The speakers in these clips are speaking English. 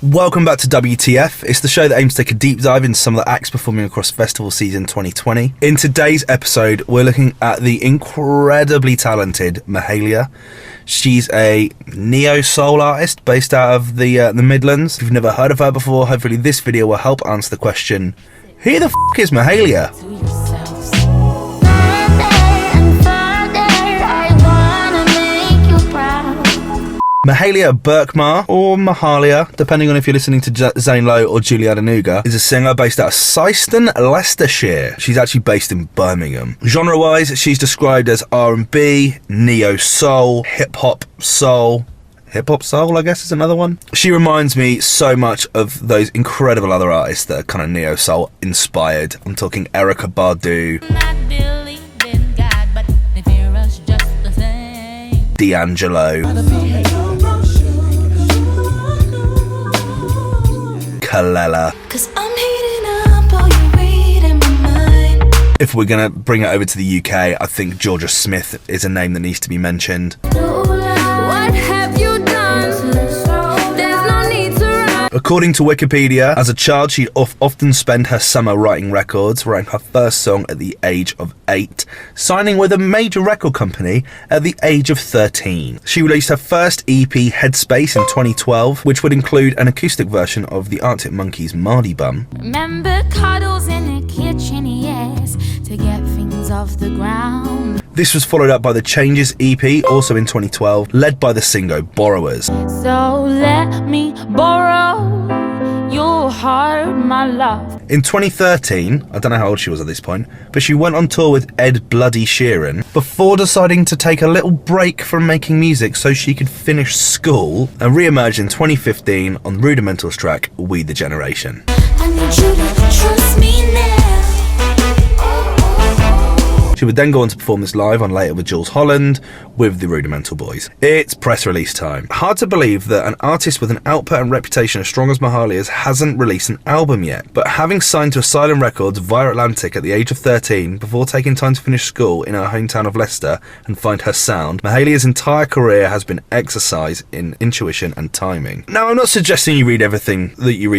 Welcome back to WTF. It's the show that aims to take a deep dive into some of the acts performing across festival season 2020. In today's episode, we're looking at the incredibly talented Mahalia. She's a neo-soul artist based out of the Midlands. If you've never heard of her before, hopefully this video will help answer the question, who the f*** is Mahalia? Mahalia Berkmar, or Mahalia, depending on if you're listening to Zane Lowe or Juliana Nuga, is a singer based out of Syston, Leicestershire. She's actually based in Birmingham. Genre-wise, she's described as R&B, neo-soul, hip-hop soul. Hip-hop soul, I guess, is another one. She reminds me so much of those incredible other artists that are kind of neo-soul inspired. I'm talking Erykah Badu, D'Angelo, Kalela. If we're going to bring it over to the UK, I think Georgia Smith is a name that needs to be mentioned. What have you done? There's no need to run. According to Wikipedia, as a child, she'd often spend her summer writing records, writing her first song at the age of 8, signing with a major record company at the age of 13. She released her first EP, Headspace, in 2012, which would include an acoustic version of the Arctic Monkeys' Mardy Bum. Remember cuddles in the kitchen, yes, to get things off the ground. This was followed up by the Changes EP, also in 2012, led by the Singo Borrowers. So let me borrow your heart, my love. In 2013, I don't know how old she was at this point, but she went on tour with Ed Bloody Sheeran before deciding to take a little break from making music so she could finish school and re-emerge in 2015 on Rudimental's track, We the Generation. I need you to trust me now. She would then go on to perform this live on Later with Jules Holland with the Rudimental Boys. It's press release time. Hard to believe that an artist with an output and reputation as strong as Mahalia's hasn't released an album yet, but having signed to Asylum Records via Atlantic at the age of 13 before taking time to finish school in her hometown of Leicester and find her sound, Mahalia's entire career has been exercise in intuition and timing. Now, I'm not suggesting you read everything that you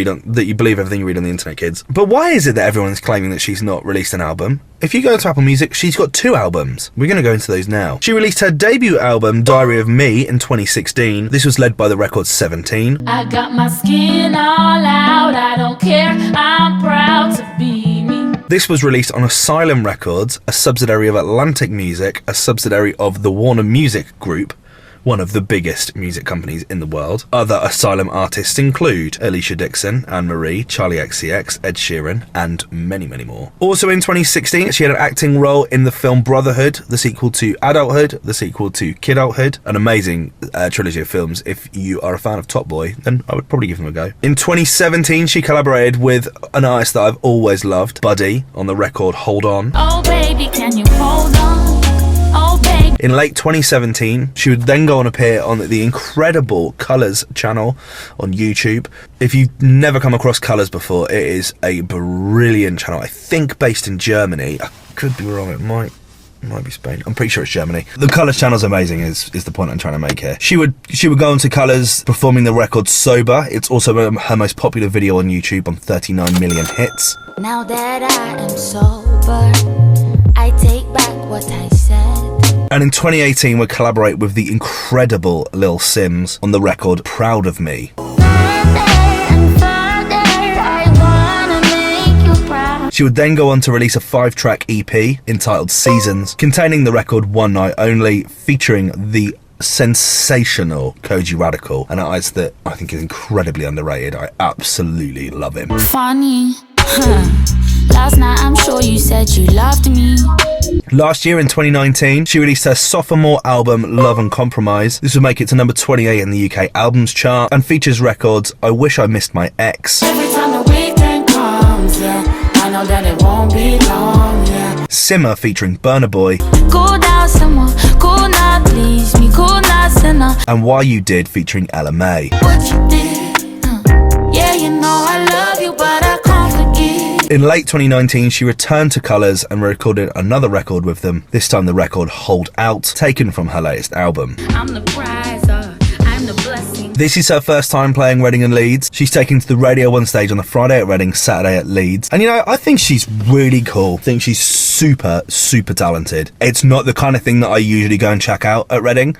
believe everything you read on the internet, kids, but why is it that everyone's claiming that she's not released an album? If you go to Apple Music, she's got 2 albums. We're going to go into those now. She released her debut album, Diary of Me, in 2016. This was led by the record 17. I got my skin all out, I don't care, I'm proud to be me. This was released on Asylum Records, a subsidiary of Atlantic Music, a subsidiary of the Warner Music Group, one of the biggest music companies in the world. Other Asylum artists include Alicia Dixon, Anne-Marie, Charlie XCX, Ed Sheeran, and many, many more. Also in 2016, she had an acting role in the film Brotherhood, the sequel to Adulthood, the sequel to Kidulthood, an amazing trilogy of films. If you are a fan of Top Boy, then I would probably give them a go. In 2017, she collaborated with an artist that I've always loved, Buddy, on the record Hold On. Oh baby, can you hold on? Oh baby. In late 2017, she would then go and appear on the incredible Colours channel on YouTube. If you've never come across Colours before, it is a brilliant channel. I think based in Germany. I could be wrong, it might be Spain. I'm pretty sure it's Germany. The Colours channel's amazing is the point I'm trying to make here. She would go into Colours performing the record Sober. It's also her most popular video on YouTube on 39 million hits. Now that I am sober, I take back what I said. And in 2018, would collaborate with the incredible Lil Sims on the record Proud of Me. She would then go on to release a 5-track EP entitled Seasons, containing the record One Night Only, featuring the sensational Koji Radical, an artist that I think is incredibly underrated. I absolutely love him. Funny, last night I'm sure you said you loved me. Last year in 2019, she released her sophomore album, Love and Compromise. This would make it to number 28 in the UK albums chart and features records I Wish I Missed My Ex, Every time the weekend comes, yeah, I know that it won't be long, yeah. Simmer featuring Burna Boy, Go down someone, go not please me, go not sinner. and Why You Did featuring Ella May. What you did, yeah, you know I love you, but I can't forget. In late 2019, she returned to Colours and recorded another record with them, this time the record Hold Out, taken from her latest album. I'm the prize, I'm the blessing. This is her first time playing Reading and Leeds. She's taken to the Radio 1 stage on the Friday at Reading, Saturday at Leeds. And you know, I think she's really cool. I think she's super, super talented. It's not the kind of thing that I usually go and check out at Reading.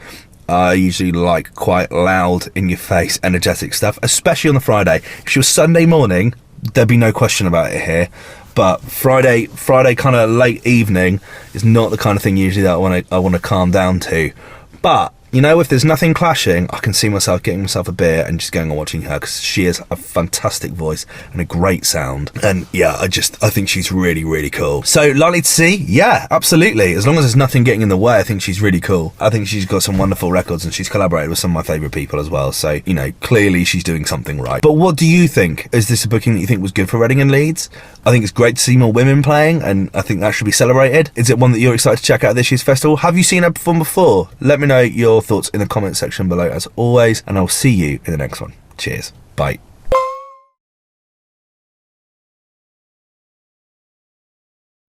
I usually like quite loud, in-your-face, energetic stuff, especially on the Friday. If she was Sunday morning, there'd be no question about it here. But Friday kind of late evening is not the kind of thing usually that I want to calm down to. But you know, if there's nothing clashing, I can see myself getting myself a beer and just going and watching her, because she has a fantastic voice and a great sound. And yeah, I think she's really, really cool. So likely to see? Yeah, absolutely. As long as there's nothing getting in the way, I think she's really cool. I think she's got some wonderful records and she's collaborated with some of my favourite people as well. So, you know, clearly she's doing something right. But what do you think? Is this a booking that you think was good for Reading and Leeds? I think it's great to see more women playing, and I think that should be celebrated. Is it one that you're excited to check out this year's festival? Have you seen her perform before? Let me know your thoughts in the comment section below as always, and I'll see you in the next one. Cheers. Bye.